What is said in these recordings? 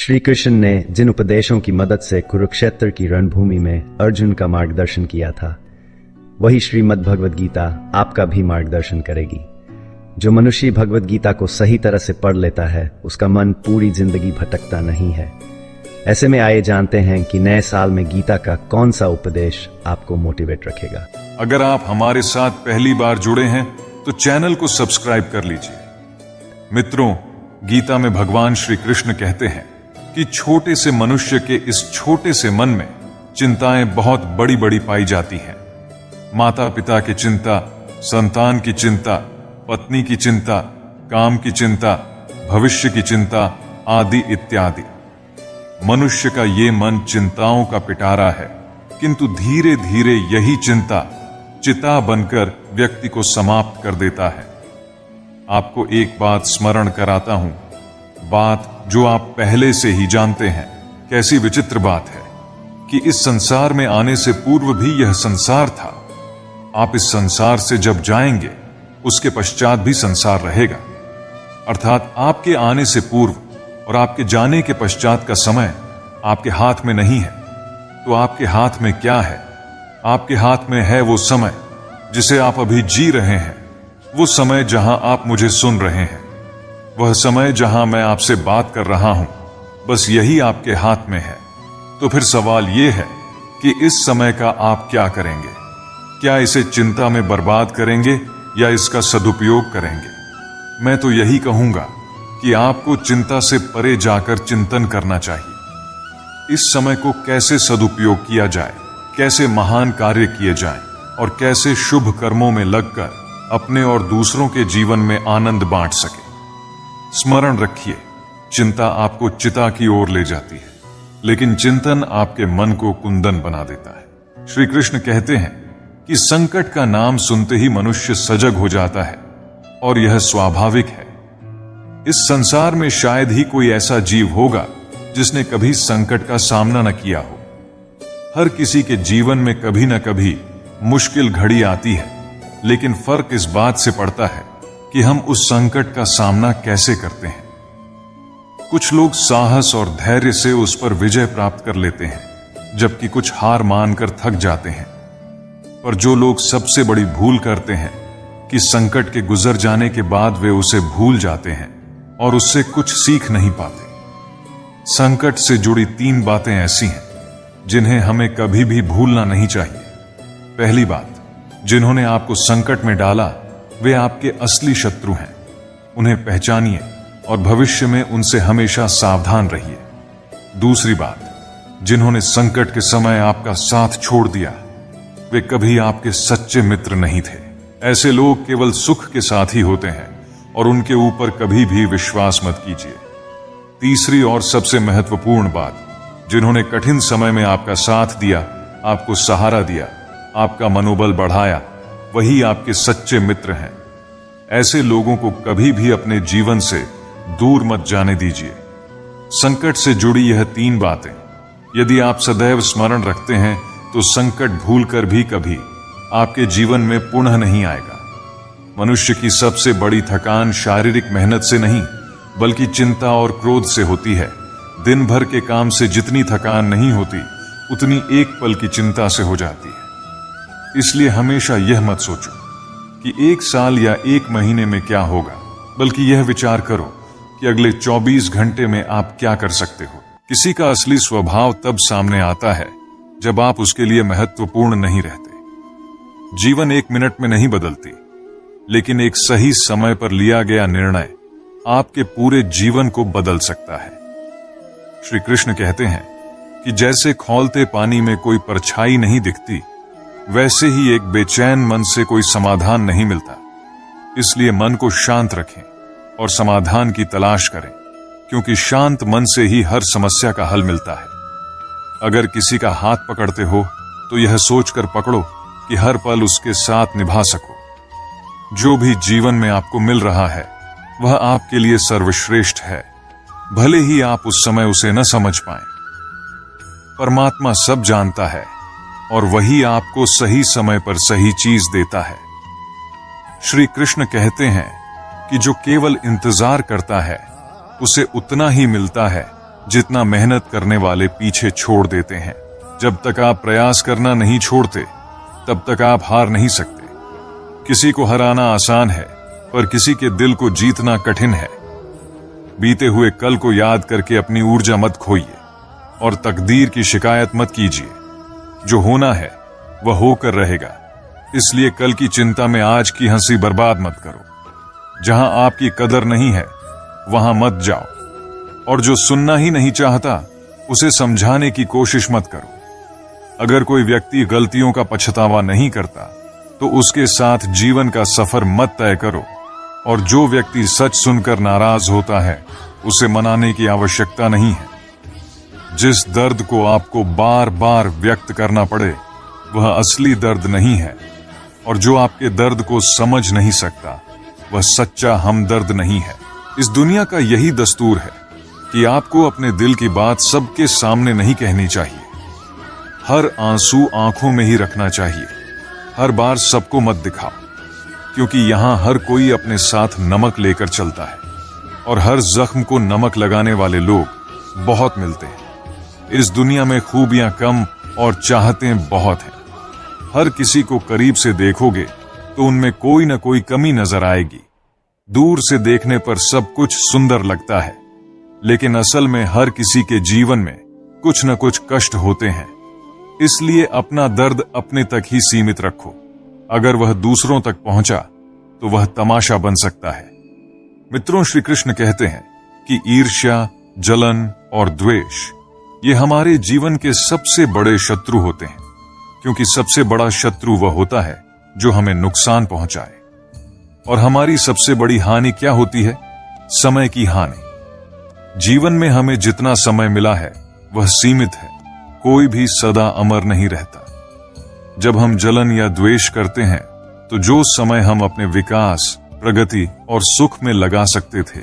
श्री कृष्ण ने जिन उपदेशों की मदद से कुरुक्षेत्र की रणभूमि में अर्जुन का मार्गदर्शन किया था, वही श्रीमद् भगवद गीता आपका भी मार्गदर्शन करेगी। जो मनुष्य भगवद गीता को सही तरह से पढ़ लेता है, उसका मन पूरी जिंदगी भटकता नहीं है। ऐसे में आइए जानते हैं कि नए साल में गीता का कौन सा उपदेश आपको मोटिवेट रखेगा। अगर आप हमारे साथ पहली बार जुड़े हैं तो चैनल को सब्सक्राइब कर लीजिए। मित्रों, गीता में भगवान श्री कृष्ण कहते हैं कि छोटे से मनुष्य के इस छोटे से मन में चिंताएं बहुत बड़ी बड़ी पाई जाती हैं। माता पिता की चिंता, संतान की चिंता, पत्नी की चिंता, काम की चिंता, भविष्य की चिंता आदि इत्यादि। मनुष्य का ये मन चिंताओं का पिटारा है, किंतु धीरे धीरे यही चिंता चिता बनकर व्यक्ति को समाप्त कर देता है। आपको एक बात स्मरण कराता हूं, बात जो आप पहले से ही जानते हैं। कैसी विचित्र बात है कि इस संसार में आने से पूर्व भी यह संसार था। आप इस संसार से जब जाएंगे, उसके पश्चात भी संसार रहेगा। अर्थात आपके आने से पूर्व और आपके जाने के पश्चात का समय आपके हाथ में नहीं है। तो आपके हाथ में क्या है? आपके हाथ में है वो समय जिसे आप अभी जी रहे हैं, वो समय जहां आप मुझे सुन रहे हैं, वह समय जहां मैं आपसे बात कर रहा हूं, बस यही आपके हाथ में है। तो फिर सवाल यह है कि इस समय का आप क्या करेंगे? क्या इसे चिंता में बर्बाद करेंगे या इसका सदुपयोग करेंगे? मैं तो यही कहूंगा कि आपको चिंता से परे जाकर चिंतन करना चाहिए। इस समय को कैसे सदुपयोग किया जाए, कैसे महान कार्य किए जाएं और कैसे शुभ कर्मों में लगकर अपने और दूसरों के जीवन में आनंद बांट सके। स्मरण रखिए, चिंता आपको चिता की ओर ले जाती है, लेकिन चिंतन आपके मन को कुंदन बना देता है। श्री कृष्ण कहते हैं कि संकट का नाम सुनते ही मनुष्य सजग हो जाता है, और यह स्वाभाविक है। इस संसार में शायद ही कोई ऐसा जीव होगा जिसने कभी संकट का सामना न किया हो। हर किसी के जीवन में कभी न कभी मुश्किल घड़ी आती है, लेकिन फर्क इस बात से पड़ता है कि हम उस संकट का सामना कैसे करते हैं। कुछ लोग साहस और धैर्य से उस पर विजय प्राप्त कर लेते हैं, जबकि कुछ हार मानकर थक जाते हैं। पर जो लोग सबसे बड़ी भूल करते हैं कि संकट के गुजर जाने के बाद वे उसे भूल जाते हैं और उससे कुछ सीख नहीं पाते। संकट से जुड़ी 3 बातें ऐसी हैं जिन्हें हमें कभी भी भूलना नहीं चाहिए। पहली बात, जिन्होंने आपको संकट में डाला वे आपके असली शत्रु हैं। उन्हें पहचानिए और भविष्य में उनसे हमेशा सावधान रहिए। दूसरी बात, जिन्होंने संकट के समय आपका साथ छोड़ दिया वे कभी आपके सच्चे मित्र नहीं थे। ऐसे लोग केवल सुख के साथ ही होते हैं और उनके ऊपर कभी भी विश्वास मत कीजिए। तीसरी और सबसे महत्वपूर्ण बात, जिन्होंने कठिन समय में आपका साथ दिया, आपको सहारा दिया, आपका मनोबल बढ़ाया, वही आपके सच्चे मित्र हैं। ऐसे लोगों को कभी भी अपने जीवन से दूर मत जाने दीजिए। संकट से जुड़ी यह 3 बातें यदि आप सदैव स्मरण रखते हैं तो संकट भूलकर भी कभी आपके जीवन में पुनः नहीं आएगा। मनुष्य की सबसे बड़ी थकान शारीरिक मेहनत से नहीं, बल्कि चिंता और क्रोध से होती है। दिन भर के काम से जितनी थकान नहीं होती, उतनी एक पल की चिंता से हो जाती है। इसलिए हमेशा यह मत सोचो कि 1 साल या 1 महीने में क्या होगा, बल्कि यह विचार करो कि अगले 24 घंटे में आप क्या कर सकते हो। किसी का असली स्वभाव तब सामने आता है जब आप उसके लिए महत्वपूर्ण नहीं रहते। जीवन 1 मिनट में नहीं बदलती, लेकिन एक सही समय पर लिया गया निर्णय आपके पूरे जीवन को बदल सकता है। श्री कृष्ण कहते हैं कि जैसे खौलते पानी में कोई परछाई नहीं दिखती, वैसे ही एक बेचैन मन से कोई समाधान नहीं मिलता। इसलिए मन को शांत रखें और समाधान की तलाश करें, क्योंकि शांत मन से ही हर समस्या का हल मिलता है। अगर किसी का हाथ पकड़ते हो तो यह सोचकर पकड़ो कि हर पल उसके साथ निभा सको। जो भी जीवन में आपको मिल रहा है वह आपके लिए सर्वश्रेष्ठ है, भले ही आप उस समय उसे न समझ पाएं। परमात्मा सब जानता है और वही आपको सही समय पर सही चीज देता है। श्री कृष्ण कहते हैं कि जो केवल इंतजार करता है उसे उतना ही मिलता है जितना मेहनत करने वाले पीछे छोड़ देते हैं। जब तक आप प्रयास करना नहीं छोड़ते, तब तक आप हार नहीं सकते। किसी को हराना आसान है, पर किसी के दिल को जीतना कठिन है। बीते हुए कल को याद करके अपनी ऊर्जा मत खोइए और तकदीर की शिकायत मत कीजिए। जो होना है वह होकर रहेगा, इसलिए कल की चिंता में आज की हंसी बर्बाद मत करो। जहां आपकी कदर नहीं है वहां मत जाओ, और जो सुनना ही नहीं चाहता उसे समझाने की कोशिश मत करो। अगर कोई व्यक्ति गलतियों का पछतावा नहीं करता तो उसके साथ जीवन का सफर मत तय करो, और जो व्यक्ति सच सुनकर नाराज होता है उसे मनाने की आवश्यकता नहीं है। जिस दर्द को आपको बार बार व्यक्त करना पड़े वह असली दर्द नहीं है, और जो आपके दर्द को समझ नहीं सकता वह सच्चा हमदर्द नहीं है। इस दुनिया का यही दस्तूर है कि आपको अपने दिल की बात सबके सामने नहीं कहनी चाहिए। हर आंसू आंखों में ही रखना चाहिए। हर बार सबको मत दिखाओ, क्योंकि यहां हर कोई अपने साथ नमक लेकर चलता है, और हर जख्म को नमक लगाने वाले लोग बहुत मिलते हैं। इस दुनिया में खूबियां कम और चाहतें बहुत हैं। हर किसी को करीब से देखोगे तो उनमें कोई न कोई कमी नजर आएगी। दूर से देखने पर सब कुछ सुंदर लगता है, लेकिन असल में हर किसी के जीवन में कुछ न कुछ कष्ट होते हैं। इसलिए अपना दर्द अपने तक ही सीमित रखो। अगर वह दूसरों तक पहुंचा तो वह तमाशा बन सकता है। मित्रों, श्री कृष्ण कहते हैं कि ईर्ष्या, जलन और द्वेष ये हमारे जीवन के सबसे बड़े शत्रु होते हैं, क्योंकि सबसे बड़ा शत्रु वह होता है जो हमें नुकसान पहुंचाए। और हमारी सबसे बड़ी हानि क्या होती है? समय की हानि। जीवन में हमें जितना समय मिला है वह सीमित है। कोई भी सदा अमर नहीं रहता। जब हम जलन या द्वेष करते हैं तो जो समय हम अपने विकास, प्रगति और सुख में लगा सकते थे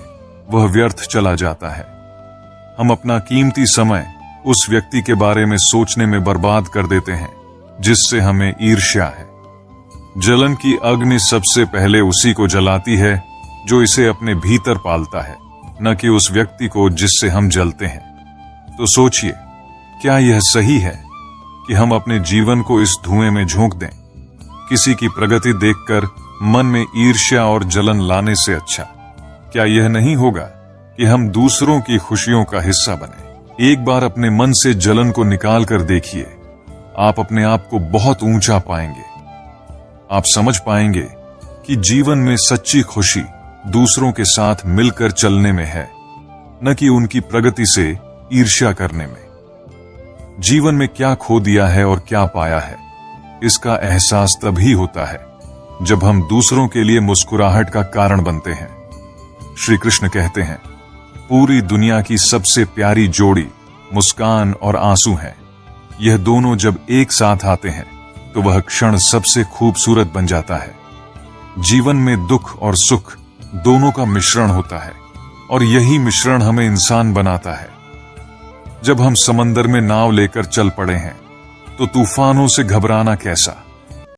वह व्यर्थ चला जाता है। हम अपना कीमती समय उस व्यक्ति के बारे में सोचने में बर्बाद कर देते हैं जिससे हमें ईर्ष्या है। जलन की अग्नि सबसे पहले उसी को जलाती है जो इसे अपने भीतर पालता है, न कि उस व्यक्ति को जिससे हम जलते हैं। तो सोचिए, क्या यह सही है कि हम अपने जीवन को इस धुएं में झोंक दें? किसी की प्रगति देखकर मन में ईर्ष्या और जलन लाने से अच्छा क्या यह नहीं होगा कि हम दूसरों की खुशियों का हिस्सा बने? एक बार अपने मन से जलन को निकाल कर देखिए, आप अपने आप को बहुत ऊंचा पाएंगे। आप समझ पाएंगे कि जीवन में सच्ची खुशी दूसरों के साथ मिलकर चलने में है, न कि उनकी प्रगति से ईर्ष्या करने में। जीवन में क्या खो दिया है और क्या पाया है, इसका एहसास तभी होता है जब हम दूसरों के लिए मुस्कुराहट का कारण बनते हैं। श्री कृष्ण कहते हैं, पूरी दुनिया की सबसे प्यारी जोड़ी मुस्कान और आंसू है। यह दोनों जब एक साथ आते हैं तो वह क्षण सबसे खूबसूरत बन जाता है। जीवन में दुख और सुख दोनों का मिश्रण होता है, और यही मिश्रण हमें इंसान बनाता है। जब हम समंदर में नाव लेकर चल पड़े हैं तो तूफानों से घबराना कैसा?